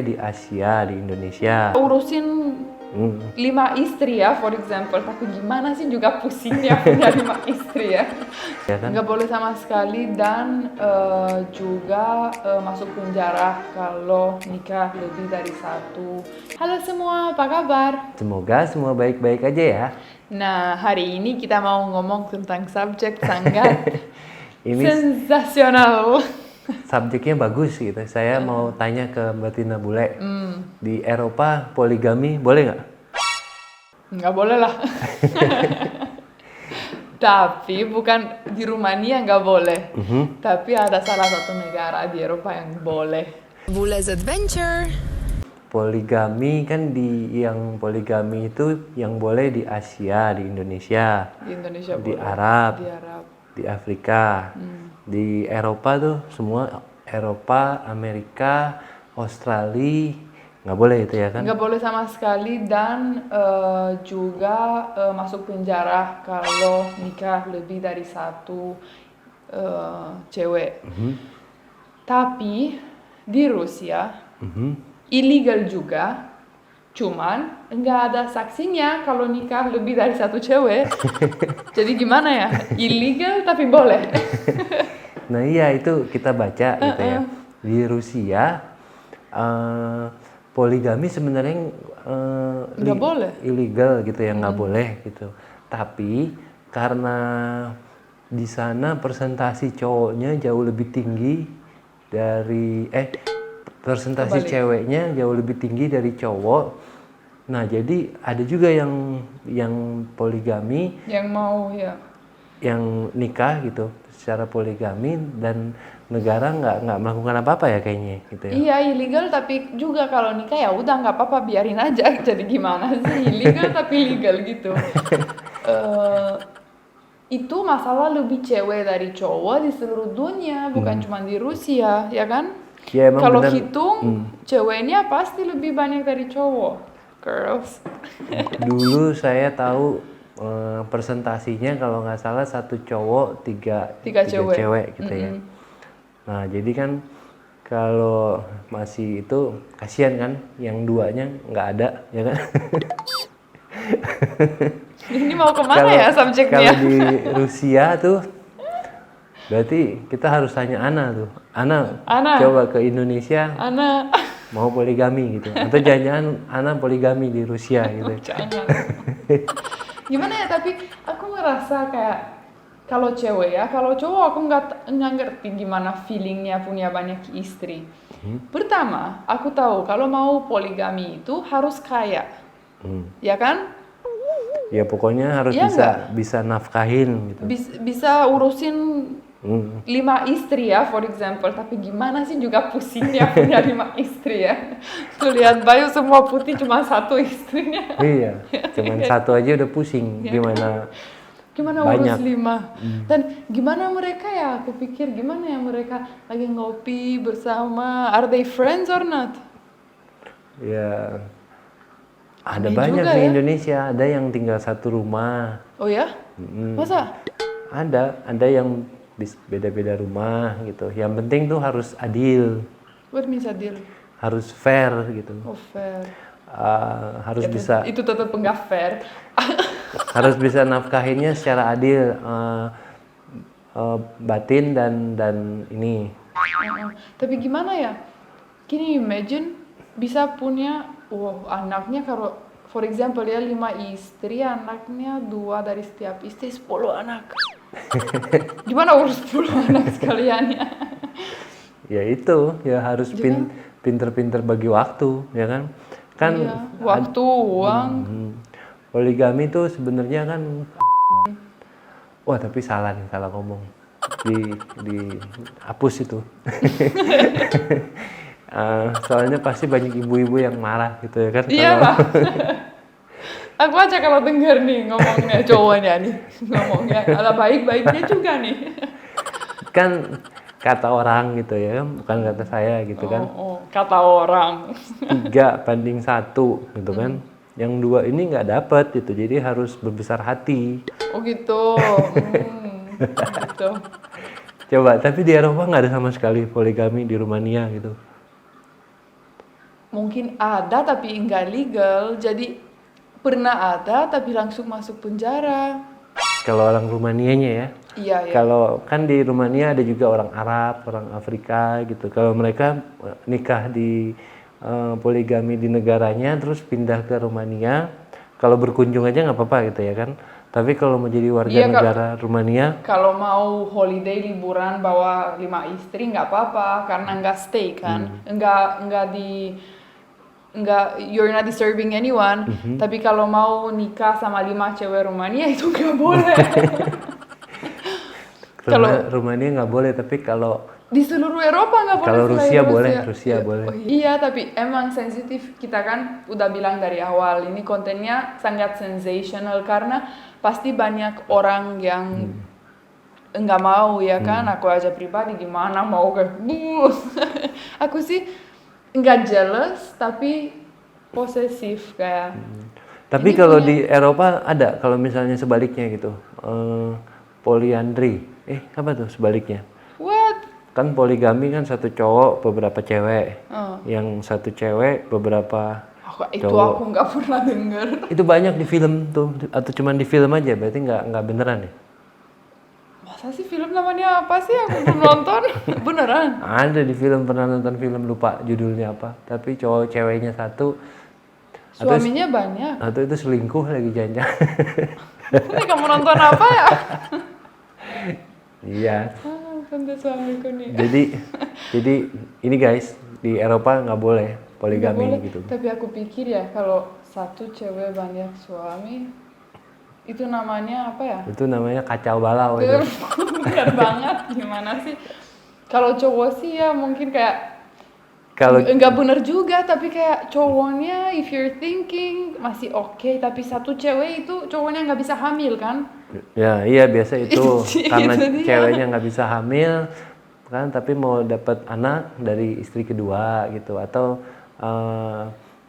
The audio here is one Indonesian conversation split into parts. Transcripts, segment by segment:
Di Asia, di Indonesia. Urusin 5 istri ya, for example. Tapi gimana sih juga pusing ya punya 5 istri ya. Ya kan? Nggak boleh sama sekali dan juga masuk penjara kalau nikah lebih dari 1. Halo semua, apa kabar? Semoga semua baik-baik aja ya. Nah, hari ini kita mau ngomong tentang subjek sangat Ini sensasional. subjeknya bagus gitu. Saya mau tanya ke Mbak Tina Bule. Di Eropa poligami boleh nggak? Nggak boleh lah. Tapi bukan di Rumania nggak boleh. Tapi ada salah satu negara di Eropa yang boleh. Bule's Adventure. Poligami kan yang poligami itu yang boleh di Asia, di Indonesia, Di Indonesia di boleh. Arab, Di Arab. di Afrika, di Eropa tuh semua Eropa, Amerika, Australia nggak boleh itu ya kan? Nggak boleh sama sekali dan juga masuk penjara kalau nikah lebih dari 1 cewek. Tapi di Rusia illegal juga, cuman nggak ada saksinya kalau nikah lebih dari 1 cewek. Jadi gimana ya? Illegal tapi boleh. Nah iya itu kita baca gitu ya. Di Rusia poligami sebenarnya Nggak boleh. illegal gitu ya, nggak boleh gitu. Tapi karena di sana persentase cowoknya jauh lebih tinggi dari persentase Kebalik. ceweknya jauh lebih tinggi dari cowok. Nah jadi ada juga yang poligami, Yang mau ya. yang nikah gitu secara poligami dan negara nggak melakukan apa-apa ya kayaknya gitu ya. Iya illegal tapi juga kalau nikah ya udah nggak apa-apa biarin aja. Jadi gimana sih illegal tapi legal gitu. Itu masalah lebih cewek dari cowok di seluruh dunia, bukan cuma di Rusia, ya kan? Ya emang Kalau benar. hitung ceweknya pasti lebih banyak dari cowok. Girls. Dulu saya tahu presentasinya kalau nggak salah 1 cowok 3 Tiga cewek. cewek gitu ya. Nah jadi kan kalau masih itu kasihan kan yang 2-nya nggak ada ya kan. Ini mau kemana ya subjeknya? Kalau di Rusia tuh berarti kita harus tanya Ana tuh. Ana. Coba ke Indonesia Ana, mau poligami gitu. Atau jangan-jangan Ana poligami di Rusia gitu. jangan. Gimana ya, tapi aku ngerasa kayak kalau cewek ya, kalau cowok aku nggak ngerti gimana feelingnya punya banyak istri. Pertama, aku tahu kalau mau poligami itu harus kaya, ya kan? Ya pokoknya harus Iya bisa nafkahin gitu. Bisa urusin 5 istri ya, for example. Tapi gimana sih juga pusingnya punya 5 istri ya. Tuh lihat Bayu semua putih cuma 1 istrinya. Iya, cuman 1 aja udah pusing. Gimana Banyak. urus 5? Dan gimana mereka ya? Aku pikir gimana ya mereka lagi ngopi bersama. Are they friends or not? Ya ada Aneh banyak juga di ya. Indonesia, ada yang tinggal 1 rumah. Oh ya? Masa? Ada yang beda-beda rumah gitu. Yang penting tuh harus adil, What means adil? harus fair gitu. Oh fair. Harus Ya, bisa itu tetap enggak fair. harus bisa nafkahinnya secara adil, batin dan ini. Tapi gimana ya? Kini imagine bisa punya, anaknya kalau for example ya 5 istri, anaknya 2 dari setiap istri 10 anak. Gimana urus 10 anak sekaliannya? Ya itu ya harus pinter-pinter bagi waktu ya kan. Iya, waktu, uang. Poligami tuh sebenarnya kan wah tapi salah ngomong. Dihapus itu. Soalnya pasti banyak ibu-ibu yang marah gitu ya kan. Iya kalau- lah. Aku aja kalau denger nih ngomongnya cowoknya nih. Ngomongnya ala baik-baiknya juga nih. Kan kata orang gitu ya, bukan kata saya gitu kan. Kata orang. 3:1 gitu kan. Yang 2 ini nggak dapet gitu, jadi harus berbesar hati. Oh gitu. Gitu. Coba, tapi di Eropa nggak ada sama sekali poligami di Rumania gitu. mungkin ada tapi nggak legal. Jadi pernah ada tapi langsung masuk penjara. Kalau orang Rumanianya ya. Iya, iya. Kalau kan di Rumania ada juga orang Arab, orang Afrika gitu. Kalau mereka nikah di poligami di negaranya, terus pindah ke Rumania, kalau berkunjung aja nggak apa-apa gitu ya kan. Tapi kalau mau jadi warga Iya, negara Rumania, Kalau mau holiday liburan bawa 5 istri nggak apa-apa karena nggak stay kan, nggak you're not disturbing anyone. Tapi kalau mau nikah sama 5 cewek Rumania itu nggak boleh. Rumania nggak boleh. Tapi kalau Di seluruh Eropa nggak boleh. Kalau selain Rusia boleh, Rusia Iya. boleh. Oh, iya, tapi emang sensitif. Kita kan udah bilang dari awal, ini kontennya sangat sensational karena pasti banyak orang yang nggak mau ya kan. Aku aja pribadi gimana mau kayak aku sih nggak jealous tapi posesif kayak. Tapi Ini kalau punya- di Eropa ada, kalau misalnya sebaliknya gitu, poliandri. Apa tuh sebaliknya? What? Kan poligami kan satu cowok beberapa cewek, Oh. yang satu cewek beberapa Itu cowok. aku nggak pernah denger. Itu banyak di film tuh, atau cuman di film aja, berarti nggak beneran ya? Masa sih film namanya apa sih? Aku belum nonton. Beneran? Ada di film, pernah nonton film lupa judulnya apa, tapi cowok ceweknya satu, Suaminya banyak. atau itu selingkuh lagi jangan. Ini kamu nonton apa ya? Iya. Tante suamiku nih. Jadi ini guys, di Eropa nggak boleh poligami Nggak boleh. gitu. Tapi aku pikir ya kalau satu cewek banyak suami itu namanya apa ya? Itu namanya kacau balau itu. Bener banget. Gimana sih? Kalau cowok sih ya mungkin kayak Kalau enggak bener juga, tapi kayak cowoknya if you're thinking masih oke, tapi satu cewek itu cowoknya nggak bisa hamil kan? ya iya biasa itu karena Itu dia. ceweknya nggak bisa hamil kan, tapi mau dapat anak dari istri kedua gitu, atau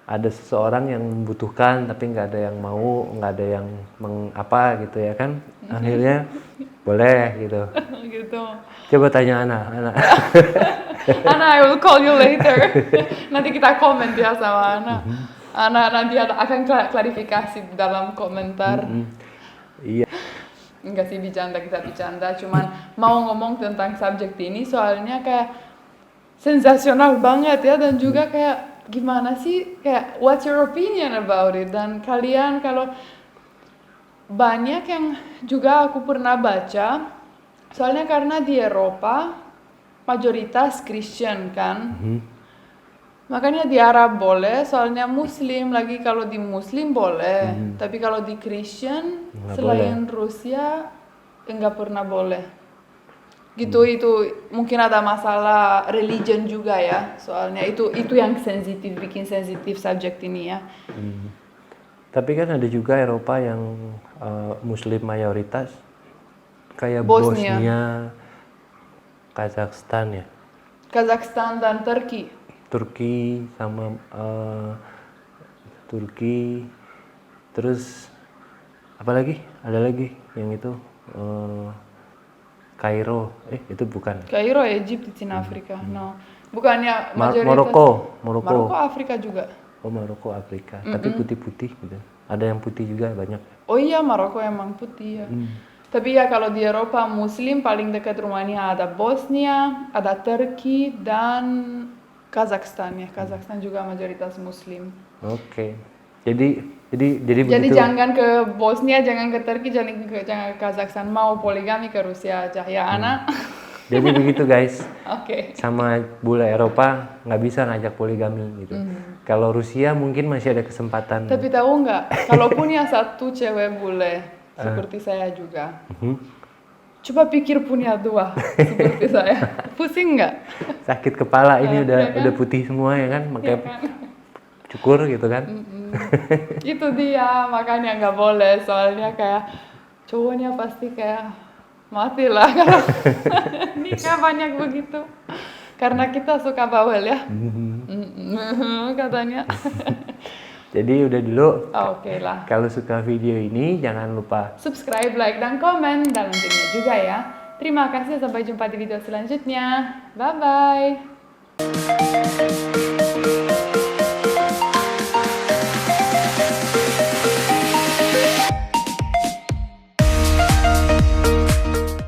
ada seseorang yang membutuhkan tapi nggak ada yang mau, nggak ada yang mengapa gitu ya kan, akhirnya boleh gitu. Gitu. Coba tanya Ana. Ana, I will call you later. Nanti kita komen ya sama Ana. Ana nanti akan klarifikasi dalam komentar. Iya. Enggak sih, kita bercanda. Cuman mau ngomong tentang subjek ini soalnya kayak sensasional banget ya, dan juga kayak gimana sih, kayak what's your opinion about it? Dan kalian kalau banyak yang juga aku pernah baca, soalnya karena di Eropa mayoritas Kristen kan, makanya di Arab boleh, soalnya Muslim lagi, kalau di Muslim boleh, tapi kalau di Kristen Nggak selain Rusia enggak pernah boleh. Gitu. Itu mungkin ada masalah religion juga ya, soalnya itu yang sensitif, bikin sensitif subjek ini ya. Tapi kan ada juga Eropa yang Muslim mayoritas, kayak Bosnia. Bosnia, Kazakhstan ya, Kazakhstan dan Turki. Turki sama Turki, terus apa lagi? Ada lagi yang itu Kairo, itu bukan. Kairo, Egypt, di Afrika. No, bukannya mayoritas. Maroko. Afrika juga. Oh, Maroko Afrika, tapi putih-putih gitu. Ada yang putih juga banyak. Oh iya, Maroko emang putih ya. Tapi ya kalau di Eropa Muslim paling dekat Rumania ada Bosnia, ada Turki dan Kazakhstan ya. Kazakhstan juga mayoritas Muslim. Oke. Jadi Jadi begitu. jangan ke Bosnia, jangan ke Turki, jangan ke Kazakhstan. Mau poligami ke Rusia aja ya, Ana. Jadi begitu guys. Oke. Sama bule Eropa nggak bisa ngajak poligami gitu. Kalau Rusia mungkin masih ada kesempatan. Tapi tahu nggak, kalau punya satu cewek bule seperti saya juga, coba pikir punya 2 seperti saya, pusing nggak? Sakit kepala ini ya kan? udah putih semua ya kan, makanya cukur gitu kan. Itu dia, makanya nggak boleh, soalnya kayak cowoknya pasti kayak mati lah kalau nikah banyak begitu. Karena kita suka bawel ya, katanya. Jadi udah dulu. Oke lah. Kalau suka video ini jangan lupa Subscribe, like, dan komen, dan loncengnya juga ya. Terima kasih, sampai jumpa di video selanjutnya. Bye-bye.